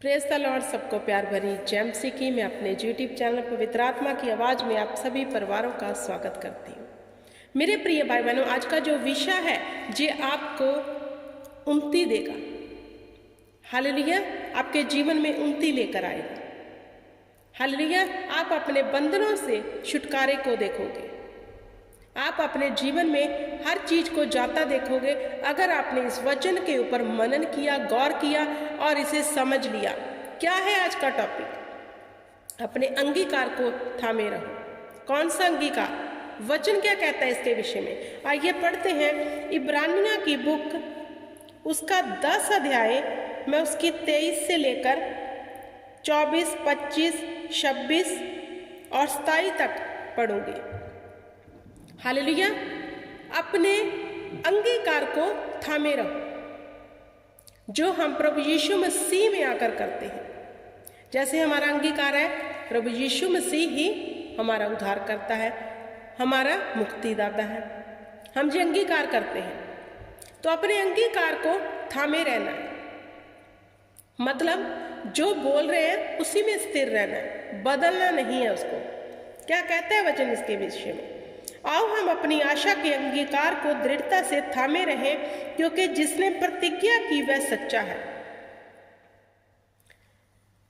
Praise the Lord. सबको प्यार भरी जय मसीह की। मैं अपने यूट्यूब चैनल पवित्र आत्मा की आवाज़ में आप सभी परिवारों का स्वागत करती हूँ। मेरे प्रिय भाई बहनों, आज का जो विषय है ये आपको उन्नति देगा। हालेलुया, आपके जीवन में उन्नति लेकर आएगा। हालेलुया, आप अपने बंधनों से छुटकारे को देखोगे। आप अपने जीवन में हर चीज को जाता देखोगे अगर आपने इस वचन के ऊपर मनन किया, गौर किया और इसे समझ लिया। क्या है आज का टॉपिक? अपने अंगीकार को थामे रहो। कौन सा अंगीकार? वचन क्या कहता है इसके विषय में? आइए पढ़ते हैं इब्रानियों की बुक, उसका 10 अध्याय, मैं उसकी 23 से लेकर 24, 25, 26 और 27 तक पढ़ूंगी। हालेलुया, अपने अंगीकार को थामे रहो जो हम प्रभु यीशु मसीह में आकर करते हैं। जैसे हमारा अंगीकार है, प्रभु यीशु मसीह ही हमारा उद्धार करता है, हमारा मुक्तिदाता है। हम जो अंगीकार करते हैं तो अपने अंगीकार को थामे रहना है। मतलब जो बोल रहे हैं उसी में स्थिर रहना है, बदलना नहीं है उसको। क्या कहता है वचन इसके विषय में? आओ हम अपनी आशा के अंगीकार को दृढ़ता से थामे रहें, क्योंकि जिसने प्रतिज्ञा की वह सच्चा है।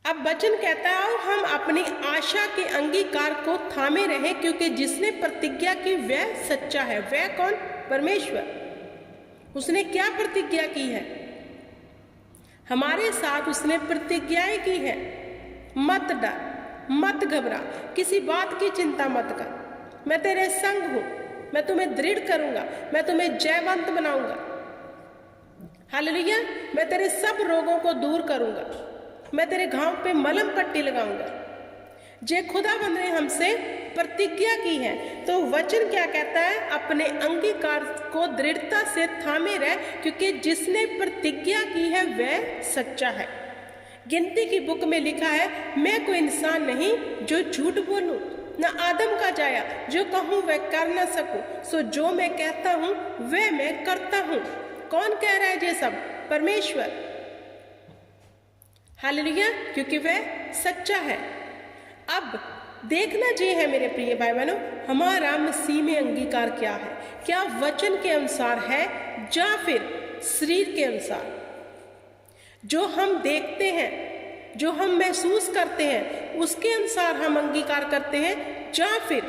अब वचन कहता है आओ हम अपनी आशा के अंगीकार को थामे रहें, क्योंकि जिसने प्रतिज्ञा की वह सच्चा है। वह कौन? परमेश्वर। उसने क्या प्रतिज्ञा की है? हमारे साथ उसने प्रतिज्ञाएं की है। मत डर, मत घबरा, किसी बात की चिंता मत कर। मैं तेरे संग हूं, मैं तुम्हें दृढ़ करूंगा, मैं तुम्हें जयवंत बनाऊंगा। हालेलुया, मैं तेरे सब रोगों को दूर करूंगा, मैं तेरे घाव पे मलहम पट्टी लगाऊंगा। जे खुदावंद ने हमसे प्रतिज्ञा की है, तो वचन क्या कहता है? अपने अंगीकार को दृढ़ता से थामे रह, क्योंकि जिसने प्रतिज्ञा की है वह सच्चा है। गिनती की बुक में लिखा है, मैं कोई इंसान नहीं जो झूठ बोलूं, न आदम का जाया जो कहूं वह कर न सकूं। सो जो मैं कहता हूं वह मैं करता हूं। कौन कह रहा है ये सब? परमेश्वर। हालेलुया, क्योंकि वह सच्चा है। अब देखना ये है मेरे प्रिय भाई बहनों, हमारा मसीह में अंगीकार क्या है? क्या वचन के अनुसार है या फिर शरीर के अनुसार? जो हम देखते हैं, जो हम महसूस करते हैं, उसके अनुसार हम अंगीकार करते हैं, या फिर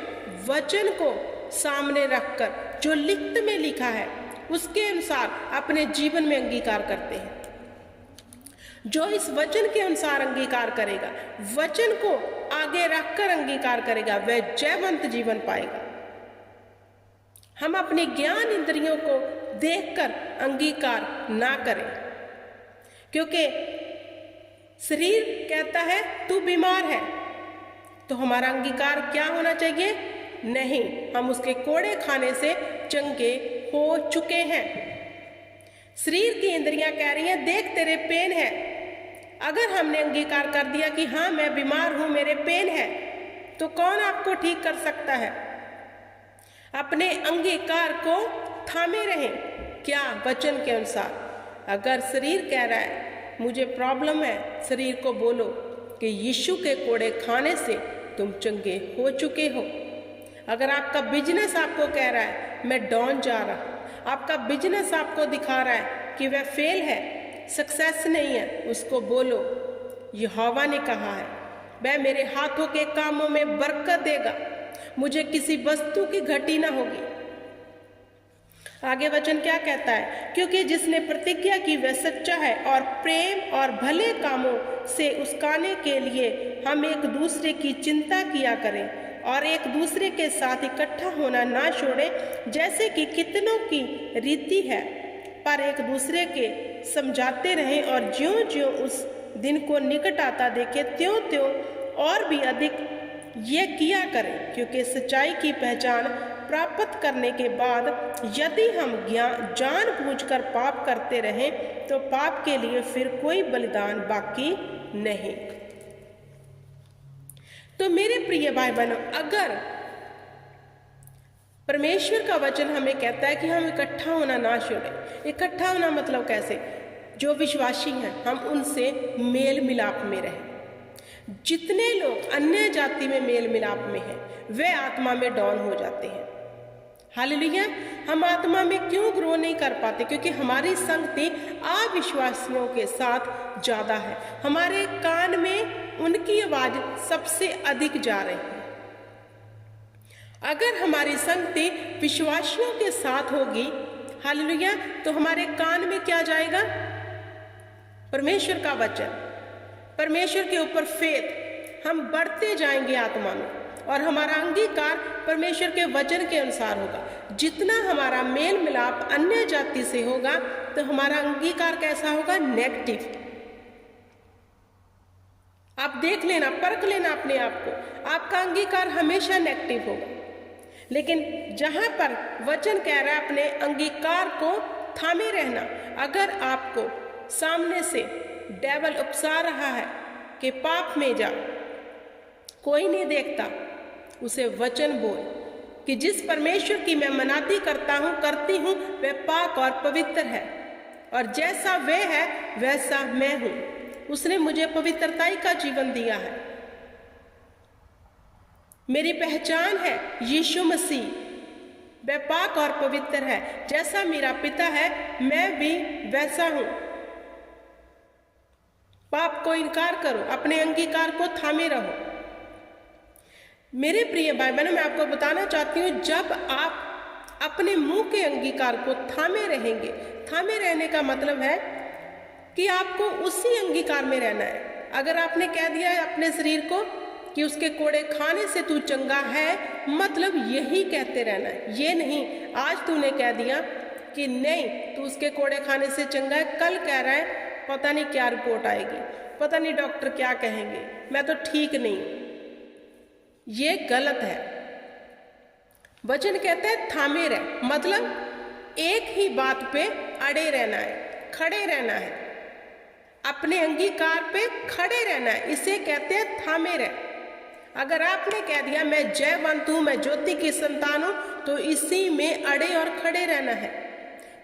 वचन को सामने रखकर जो लिखत में लिखा है उसके अनुसार अपने जीवन में अंगीकार करते हैं? जो इस वचन के अनुसार अंगीकार करेगा, वचन को आगे रखकर अंगीकार करेगा, वह जयवंत जीवन पाएगा। हम अपनी ज्ञान इंद्रियों को देखकर अंगीकार ना करें, क्योंकि शरीर कहता है तू बीमार है, तो हमारा अंगीकार क्या होना चाहिए? नहीं, हम उसके कोड़े खाने से चंगे हो चुके हैं। शरीर की इंद्रियां कह रही हैं देख तेरे पेन है। अगर हमने अंगीकार कर दिया कि हाँ मैं बीमार हूं, मेरे पेन है, तो कौन आपको ठीक कर सकता है? अपने अंगीकार को थामे रहें। क्या? वचन के अनुसार। अगर शरीर कह रहा है मुझे प्रॉब्लम है, शरीर को बोलो कि यीशु के कोड़े खाने से तुम चंगे हो चुके हो। अगर आपका बिजनेस आपको कह रहा है मैं डाउन जा रहा, आपका बिजनेस आपको दिखा रहा है कि वह फेल है, सक्सेस नहीं है, उसको बोलो यहोवा ने कहा है वह मेरे हाथों के कामों में बरकत देगा, मुझे किसी वस्तु की घटी ना होगी। आगे वचन क्या कहता है? क्योंकि जिसने प्रतिज्ञा की वह सच्चा है, और प्रेम और भले कामों से उसकाने के लिए हम एक दूसरे की चिंता किया करें और एक दूसरे के साथ इकट्ठा होना ना छोड़ें, जैसे कि कितनों की रीति है, पर एक दूसरे के समझाते रहें, और ज्यों ज्यों उस दिन को निकट आता देखे त्यों त्यों और भी अधिक ये किया करें। क्योंकि सच्चाई की पहचान प्राप्त करने के बाद यदि हम जानबूझकर पाप करते रहें, तो पाप के लिए फिर कोई बलिदान बाकी नहीं। तो मेरे प्रिय भाई बहनों, अगर परमेश्वर का वचन हमें कहता है कि हम इकट्ठा होना ना छोड़ें। इकट्ठा होना मतलब कैसे? जो विश्वासी हैं हम उनसे मेल मिलाप में रहें। जितने लोग अन्य जाति में मेल मिलाप में हैं वे आत्मा में डाउन हो जाते हैं। हालेलुया। हम आत्मा में क्यों ग्रो नहीं कर पाते? क्योंकि हमारी संगति अविश्वासियों के साथ ज़्यादा है। हमारे कान में उनकी आवाज़ सबसे अधिक जा रही है। अगर हमारी संगति विश्वासियों के साथ होगी, हालेलुया, तो हमारे कान में क्या जाएगा? परमेश्वर का वचन, परमेश्वर के ऊपर फेथ। हम बढ़ते जाएंगे आत्मा में और हमारा अंगीकार परमेश्वर के वचन के अनुसार होगा। जितना हमारा मेल मिलाप अन्य जाति से होगा तो हमारा अंगीकार कैसा होगा? नेगेटिव। आप देख लेना, परख लेना अपने आप को, आपका अंगीकार हमेशा नेगेटिव होगा। लेकिन जहां पर वचन कह रहा है अपने अंगीकार को थामे रहना, अगर आपको सामने से डेविल उकसा रहा है कि पाप में जा, कोई नहीं देखता, उसे वचन बोल कि जिस परमेश्वर की मैं मनाती करता हूँ करती हूँ वह पाक और पवित्र है और जैसा वह है वैसा मैं हूँ। उसने मुझे पवित्रताई का जीवन दिया है। मेरी पहचान है यीशु मसीह, वह पाक और पवित्र है। जैसा मेरा पिता है मैं भी वैसा हूँ। पाप को इनकार करो, अपने अंगीकार को थामे रहो। मेरे प्रिय भाई बहनों, मैं आपको बताना चाहती हूँ, जब आप अपने मुंह के अंगीकार को थामे रहेंगे, थामे रहने का मतलब है कि आपको उसी अंगीकार में रहना है। अगर आपने कह दिया है अपने शरीर को कि उसके कोड़े खाने से तू चंगा है, मतलब यही कहते रहना है। ये नहीं आज तूने कह दिया कि नहीं तू उसके कोड़े खाने से चंगा है, कल कह रहा है पता नहीं क्या रिपोर्ट आएगी, पता नहीं डॉक्टर क्या कहेंगे, मैं तो ठीक नहीं हूं। ये गलत है। वचन कहता है थामे रह, मतलब एक ही बात पे अड़े रहना है, खड़े रहना है, अपने अंगीकार पे खड़े रहना है। इसे कहते हैं थामे रह। अगर आपने कह दिया मैं जयवंत हूं, मैं ज्योति की संतान हूं, तो इसी में अड़े और खड़े रहना है।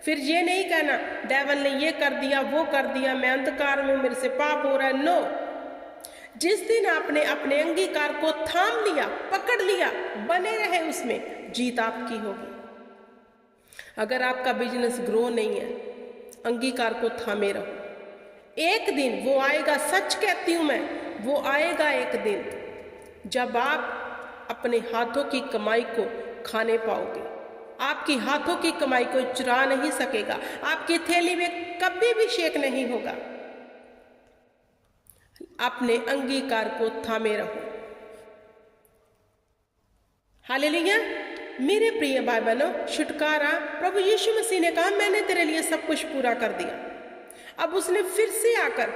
फिर ये नहीं कहना डेविल ने ये कर दिया वो कर दिया, मैं अंधकार में, मेरे से पाप हो रहा है। नो, जिस दिन आपने अपने अंगीकार को थाम लिया, पकड़ लिया, बने रहे उसमें, जीत आपकी होगी। अगर आपका बिजनेस ग्रो नहीं है, अंगीकार को थामे रहो। एक दिन वो आएगा, सच कहती हूं मैं, वो आएगा एक दिन जब आप अपने हाथों की कमाई को खाने पाओगे। आपकी हाथों की कमाई को चुरा नहीं सकेगा, आपकी थैली में कभी भी शेक नहीं होगा। अपने अंगीकार को थामे रहो। हालेलुया। मेरे प्रिय भाई बहनों, छुटकारा प्रभु यीशु मसीह ने कहा मैंने तेरे लिए सब कुछ पूरा कर दिया। अब उसने फिर से आकर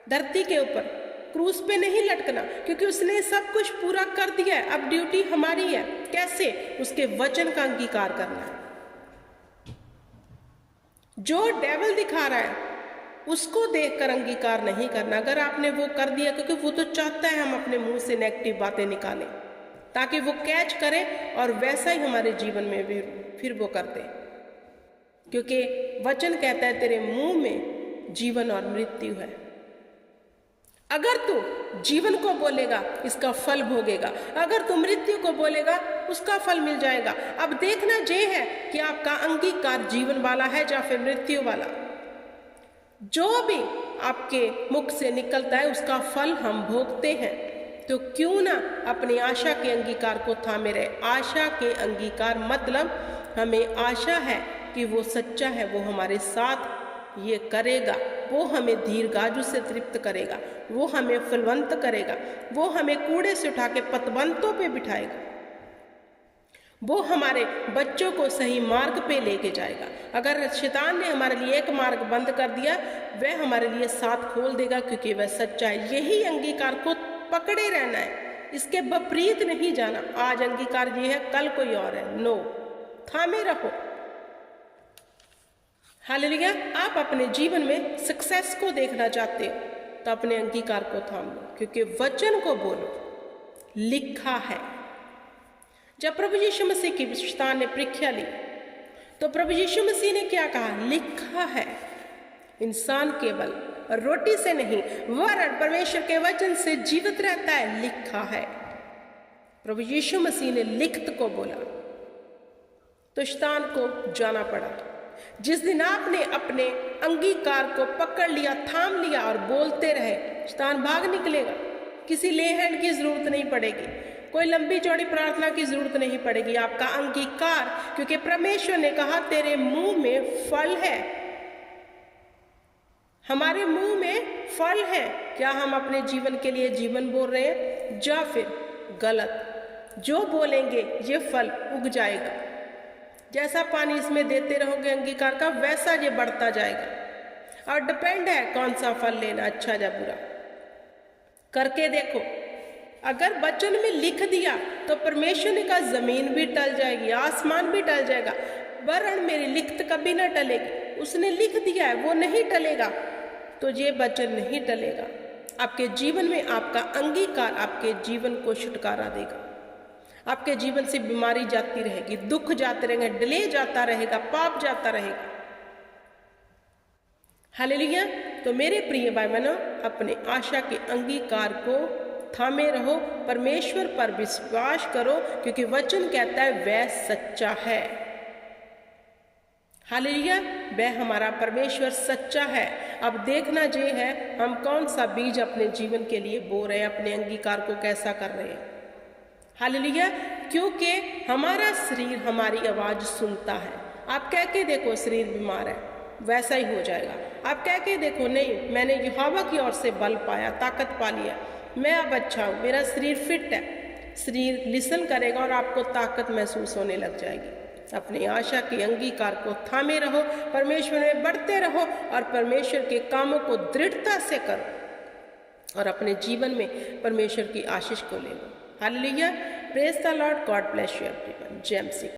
धरती के ऊपर क्रूस पे नहीं लटकना, क्योंकि उसने सब कुछ पूरा कर दिया है। अब ड्यूटी हमारी है। कैसे? उसके वचन का अंगीकार करना है। जो डेविल दिखा रहा है उसको देखकर अंगीकार नहीं करना। अगर आपने वो कर दिया, क्योंकि वो तो चाहता है हम अपने मुंह से नेगेटिव बातें निकालें ताकि वो कैच करे और वैसा ही हमारे जीवन में भी फिर वो कर दे, क्योंकि वचन कहता है तेरे मुंह में जीवन और मृत्यु है। अगर तू जीवन को बोलेगा इसका फल भोगेगा, अगर तू मृत्यु को बोलेगा उसका फल मिल जाएगा। अब देखना ये है कि आपका अंगीकार जीवन वाला है या फिर मृत्यु वाला। जो भी आपके मुख से निकलता है उसका फल हम भोगते हैं। तो क्यों ना अपनी आशा के अंगीकार को थामे रहे। आशा के अंगीकार मतलब हमें आशा है कि वो सच्चा है, वो हमारे साथ ये करेगा, वो हमें दीर्घायु से तृप्त करेगा, वो हमें फलवंत करेगा, वो हमें कूड़े से उठा के पतवंतों पे बिठाएगा, वो हमारे बच्चों को सही मार्ग पे लेके जाएगा। अगर शैतान ने हमारे लिए एक मार्ग बंद कर दिया, वह हमारे लिए 7 खोल देगा, क्योंकि वह सच्चा है। यही अंगीकार को पकड़े रहना है, इसके विपरीत नहीं जाना। आज अंगीकार ये है, कल कोई और है। नो, थामे रहो। हालेलुया। आप अपने जीवन में सक्सेस को देखना चाहते हो तो अपने अंगीकार को थाम लो, क्योंकि वचन को बोलो, लिखा है। जब प्रभु यीशु मसीह की शैतान ने परीक्षा ली तो प्रभु यीशु मसीह ने क्या कहा? लिखा है। इंसान केवल रोटी से नहीं वरन परमेश्वर के वचन से जीवित रहता है, लिखा है। प्रभु यीशु मसीह ने लिखत को बोला तो शैतान को जाना पड़ा। जिस दिन आपने अपने अंगीकार को पकड़ लिया, थाम लिया और बोलते रहे, शैतान भाग निकलेगा। किसी ले हैंड की जरूरत नहीं पड़ेगी, कोई लंबी चौड़ी प्रार्थना की जरूरत नहीं पड़ेगी। आपका अंगीकार, क्योंकि परमेश्वर ने कहा तेरे मुंह में फल है। हमारे मुंह में फल है। क्या हम अपने जीवन के लिए जीवन बोल रहे हैं या फिर गलत? जो बोलेंगे ये फल उग जाएगा। जैसा पानी इसमें देते रहोगे अंगीकार का, वैसा ये बढ़ता जाएगा। और डिपेंड है कौन सा फल लेना, अच्छा या बुरा। करके देखो। अगर वचन में लिख दिया तो परमेश्वर ने कहा जमीन भी टल जाएगी, आसमान भी टल जाएगा, वरन मेरी लिखत कभी ना टलेगी। उसने लिख दिया है, वो नहीं टलेगा, तो ये वचन नहीं टलेगा। आपके जीवन में आपका अंगीकार आपके जीवन को छुटकारा देगा। आपके जीवन से बीमारी जाती रहेगी, दुख जाते रहेंगे, डिले जाता रहेगा, पाप जाता रहेगा। हालेलुया। तो मेरे प्रिय भाई बहनों, अपने आशा के अंगीकार को थामे रहो, परमेश्वर पर विश्वास करो, क्योंकि वचन कहता है वह सच्चा है। हालेलुया। वह हमारा परमेश्वर सच्चा है। अब देखना ये है हम कौन सा बीज अपने जीवन के लिए बो रहे हैं, अपने अंगीकार को कैसा कर रहे हैं। हालेलुया। क्योंकि हमारा शरीर हमारी आवाज सुनता है। आप कह के देखो शरीर बीमार है, वैसा ही हो जाएगा। आप कह के देखो नहीं, मैंने यहोवा की ओर से बल पाया, ताकत पा लिया, मैं अब अच्छा हूँ, मेरा शरीर फिट है। शरीर लिसन करेगा और आपको ताकत महसूस होने लग जाएगी। अपनी आशा के अंगीकार को थामे रहो, परमेश्वर में बढ़ते रहो और परमेश्वर के कामों को दृढ़ता से करो और अपने जीवन में परमेश्वर की आशीष को ले लो। Hallelujah. Praise the Lord. God bless you everyone. जय मसीह।